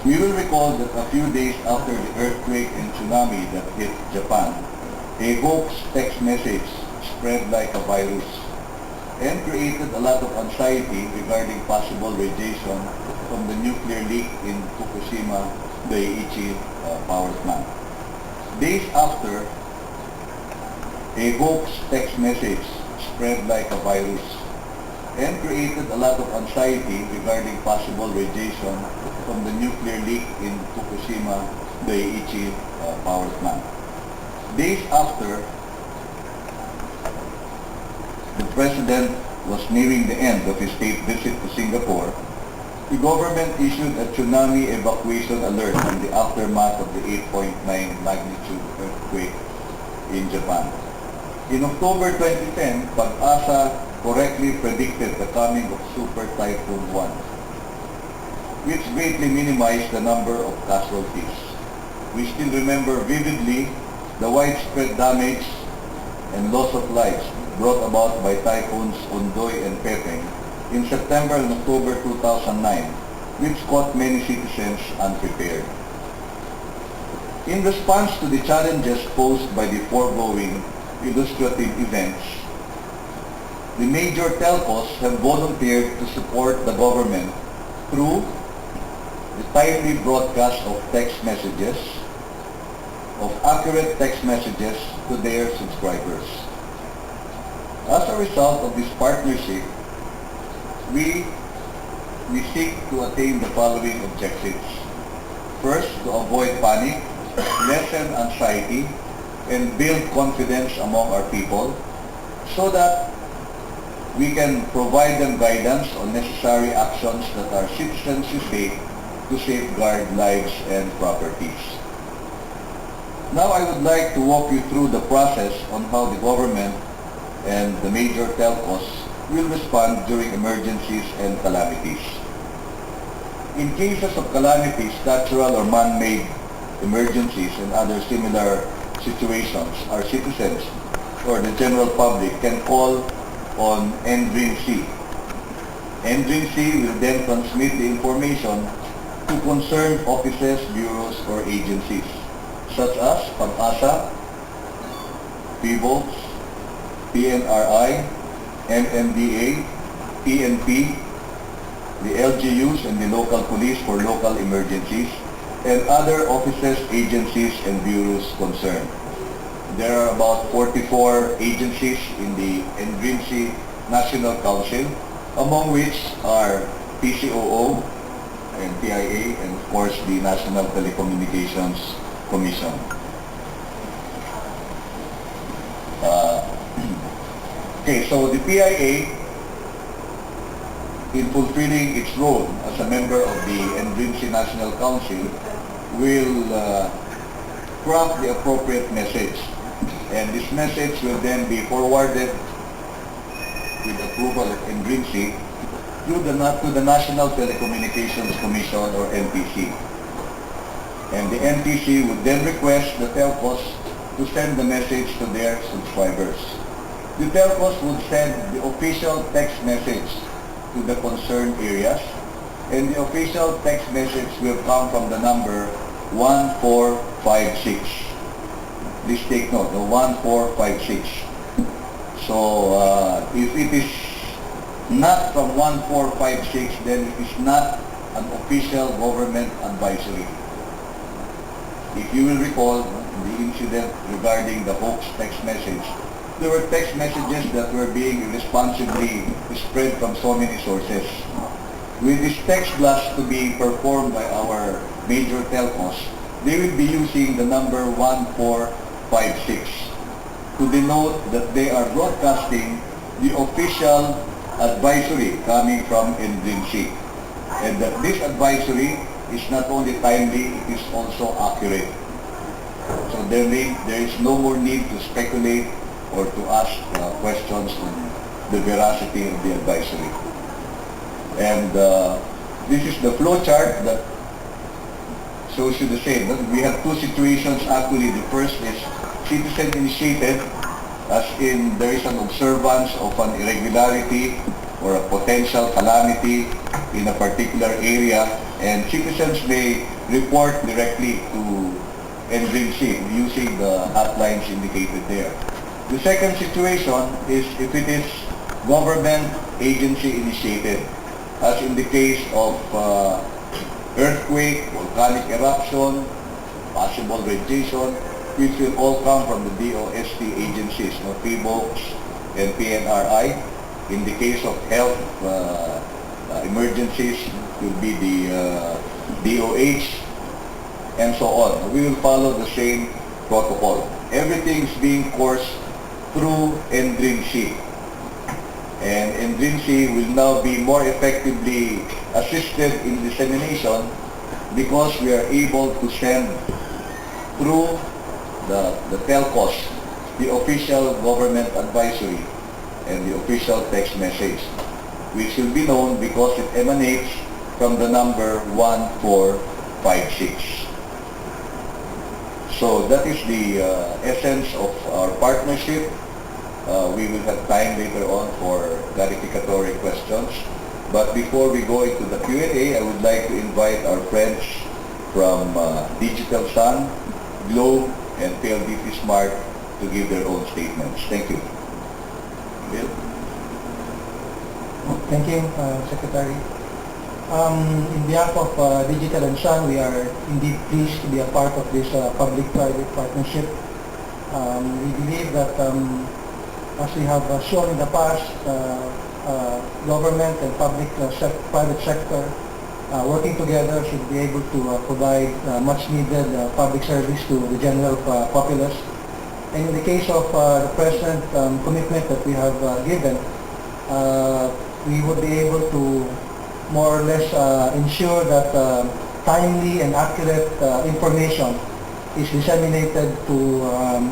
We will recall that a few days after the earthquake and tsunami that hit Japan, a hoax text message spread like a virus and created a lot of anxiety regarding possible radiation from the nuclear leak in Fukushima Daiichi power plant. Days after, a hoax text message spread like a virus and created a lot of anxiety regarding possible radiation from the nuclear leak in Fukushima Daiichi power plant. Days after, the President was nearing the end of his state visit to Singapore, the government issued a tsunami evacuation alert in the aftermath of the 8.9 magnitude earthquake in Japan. In October 2010, Pag-asa correctly predicted the coming of Super Typhoon 1, which greatly minimized the number of casualties. We still remember vividly the widespread damage and loss of lives brought about by typhoons Ondoy and Pepeng in September and October 2009, which caught many citizens unprepared. In response to the challenges posed by the foregoing illustrative events, the major telcos have volunteered to support the government through the timely broadcast of text messages, of accurate text messages to their subscribers. As a result of this partnership, we seek to attain the following objectives. First, to avoid panic, lessen anxiety, and build confidence among our people so that we can provide them guidance on necessary actions that our citizens should take to safeguard lives and properties. Now I would like to walk you through the process on how the government and the major telcos will respond during emergencies and calamities. In cases of calamities, natural or man-made emergencies and other similar situations, our citizens or the general public can call on NDRRMC. NDRRMC will then transmit the information to concerned offices, bureaus, or agencies such as Pag-asa, PBOX, PNRI, MMDA, PNP, the LGUs and the local police for local emergencies, and other offices, agencies, and bureaus concerned. There are about 44 agencies in the NDRRMC National Council, among which are PCOO and PIA, and of course the National Telecommunications Commission. Okay, so the PIA, in fulfilling its role as a member of the NDRRMC National Council, will craft the appropriate message, and this message will then be forwarded with approval of NDRRMC to the National Telecommunications Commission, or NTC. And the NTC would then request the telcos to send the message to their subscribers. The telcos would send the official text message to the concerned areas, and the official text message will come from the number 1456. Please take note, the 1456. So if it is not from 1456, then it is not an official government advisory. If you will recall the incident regarding the hoax text message, there were text messages that were being irresponsibly spread from so many sources. With this text blast to be performed by our major telcos, they will be using the number 1456 to denote that they are broadcasting the official advisory coming from NDRRMC, and that this advisory is not only timely, it is also accurate. So there is no more need to speculate or to ask questions on the veracity of the advisory. And this is the flow chart that shows you the same. We have two situations actually. The first is citizen initiated, as in there is an observance of an irregularity or a potential calamity in a particular area, and citizens may report directly to NDRRMC using the hotlines indicated there. The second situation is if it is government agency initiated, as in the case of earthquake, volcanic eruption, possible radiation, which will all come from the DOST agencies, PBOX and PNRI. In the case of health emergencies, will be the DOH, and so on. We will follow the same protocol. Everything is being coursed through NDRRMC. And NDRRMC will now be more effectively assisted in dissemination because we are able to send through the telcos, the official government advisory and the official text message, which will be known because it emanates from the number 1456. So that is the essence of our partnership. We will have time later on for clarificatory questions. But before we go into the Q&A, I would like to invite our friends from Digitel-Sun, Globe, and PLDT-Smart to give their own statements. Thank you. Bill? Thank you, Secretary. In behalf of Digitel-Sun, we are indeed pleased to be a part of this public-private partnership. We believe that, as we have shown in the past, government and private sector working together should be able to provide much needed public service to the general populace. And in the case of the present commitment that we have given, we would be able to more or less ensure that timely and accurate information is disseminated to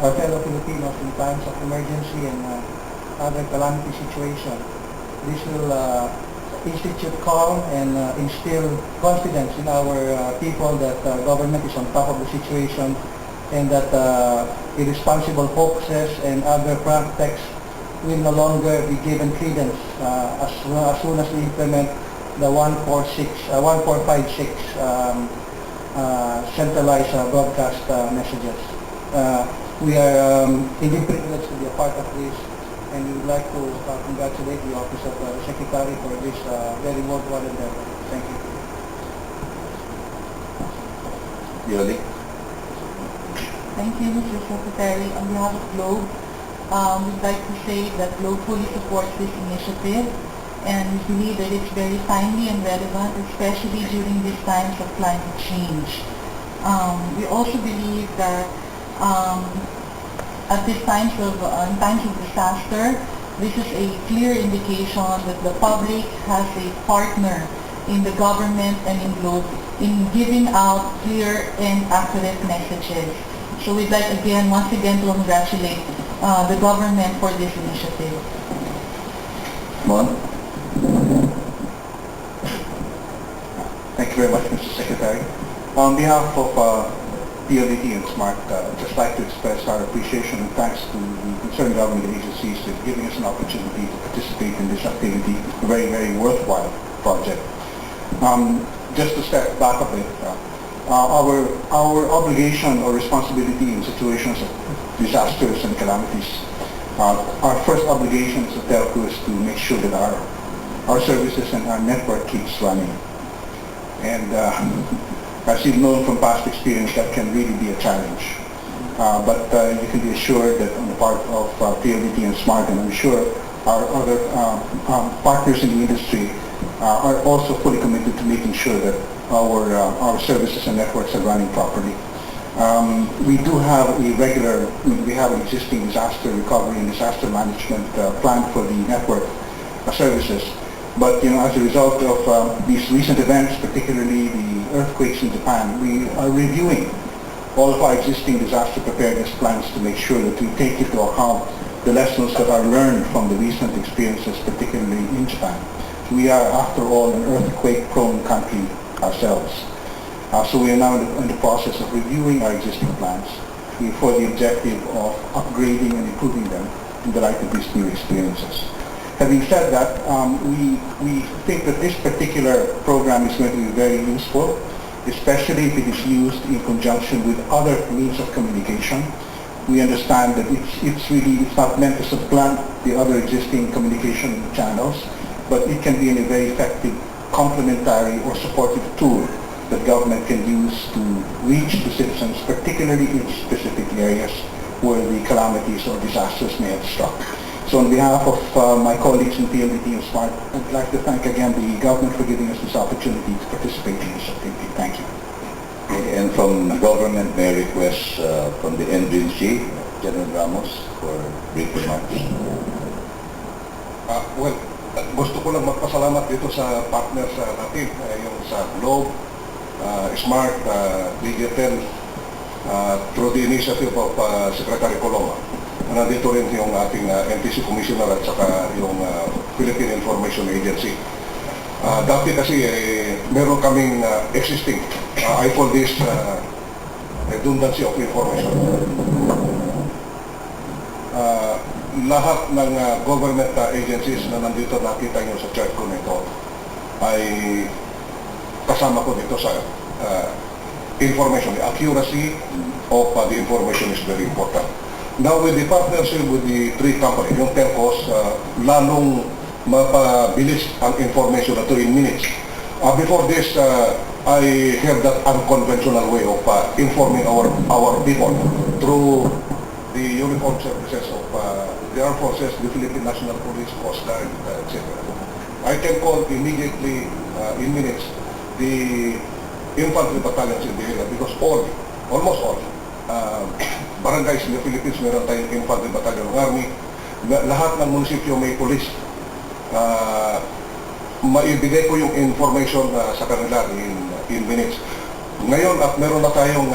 our fellow Filipinos in times of emergency and other calamity situation. This will institute calm and instill confidence in our people that government is on top of the situation and that irresponsible hoaxes and other prank texts will no longer be given credence as soon as we implement the 1456 centralized broadcast messages. We are indeed privileged to be a part of this, and we would like to congratulate the Office of the Secretary for this very worthwhile endeavor. Thank you. Yoli? Thank you, Mr. Secretary. On behalf of Globe, we'd like to say that Globe fully supports this initiative, and we believe that it's very timely and relevant, especially during these times of climate change. We also believe that at these times of disaster, this is a clear indication that the public has a partner in the government and in Globe in giving out clear and accurate messages. So we'd like once again to congratulate the government for this initiative. Mon? Thank you very much, Mr. Secretary. On behalf of PLDT-Smart, I'd just like to express our appreciation and thanks to the concerned government agencies for giving us an opportunity to participate in this activity, a very, very worthwhile project. Just to step back a bit, our obligation or responsibility in situations of disasters and calamities, our first obligation as a telco is to make sure that our services and our network keeps running. And as you've known from past experience, that can really be a challenge. But you can be assured that on the part of PLDT and Smart, and I'm sure our other partners in the industry are also fully committed to making sure that our services and networks are running properly. We do have we have an existing disaster recovery and disaster management plan for the network services. But as a result of these recent events, particularly the earthquakes in Japan, we are reviewing all of our existing disaster preparedness plans to make sure that we take into account the lessons that are learned from the recent experiences, particularly in Japan. We are, after all, an earthquake-prone country ourselves. So we are now in the process of reviewing our existing plans for the objective of upgrading and improving them in the light of these new experiences. Having said that, we think that this particular program is going to be very useful especially if it is used in conjunction with other means of communication. We understand that it's not meant to supplant the other existing communication channels, but it can be a very effective complementary or supportive tool that government can use to reach the citizens, particularly in specific areas where the calamities or disasters may have struck. So on behalf of my colleagues in PLDT and SMART, I'd like to thank again the government for giving us this opportunity to participate in this activity. Thank you. Okay, and from the government, may I request from the NDRRMC, General Ramos, for brief remarks. Well, gusto ko lang magpasalamat dito sa partners natin, yung sa Globe, Smart, Digitel, through the initiative of Secretary Coloma. Nandito rin yung ating NTC Commissioner at saka yung Philippine Information Agency. Dati kasi meron kaming existing, I call this redundancy of information. Lahat ng government agencies na nandito nakita nyo sa chart ko nito ay kasama ko dito sa information. The accuracy of the information is very important. Now with the partnership with the three companies, yung telcos, lalong mapabilis ang information na to in minutes. Before this, I have that unconventional way of informing our people through the uniformed services of the armed forces, the Philippine National Police, Coast Guard, etc. I can call immediately, in minutes, the infantry battalions in the area because almost all, barangays in the Philippines, meron tayong infantry battalion ng army. Lahat ng munisipyo may police. Maibigay ko yung information sa kanila in minutes. Ngayon, at meron na tayong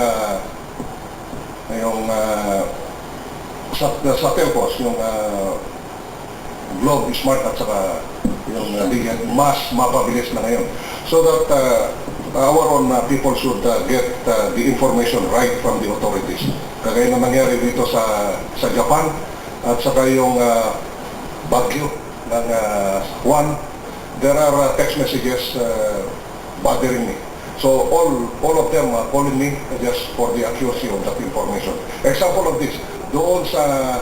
sa telcos, yung Globe, Smart at saka yung mas mapabilis na ngayon. So that our own people should get the information right from the authorities. Kagaya na nangyari dito sa Japan at saka yung bagyo ng Juan, there are text messages bothering me. So all of them are calling me just for the accuracy of that information. Example of this, doon sa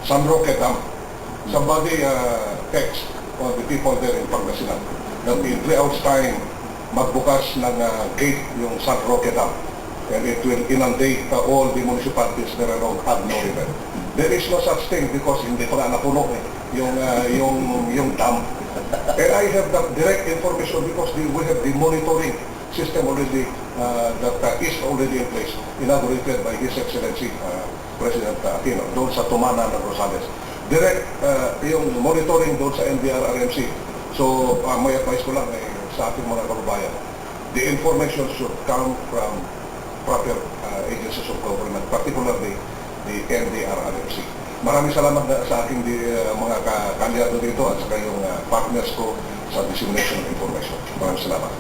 San Roque Dam, somebody text for the people there in Pangasinan that in 3 hours time magbukas ng gate yung San Roque Dam and it will inundate all the municipalities there around Agno River. There is no such thing because hindi pa nga napuno yung dam. And I have that direct information because we have the monitoring system already that is already in place, inaugurated by His Excellency President Aquino doon sa Tumana ng Rosales. Direct yung monitoring doon sa NDRRMC. So may advice ko lang sa ating mga kababayan, the information should come from proper agencies of government, particularly the NDRRMC. Maraming salamat sa aking mga kalyado dito at saka yung partners ko sa dissemination of information. Maraming salamat.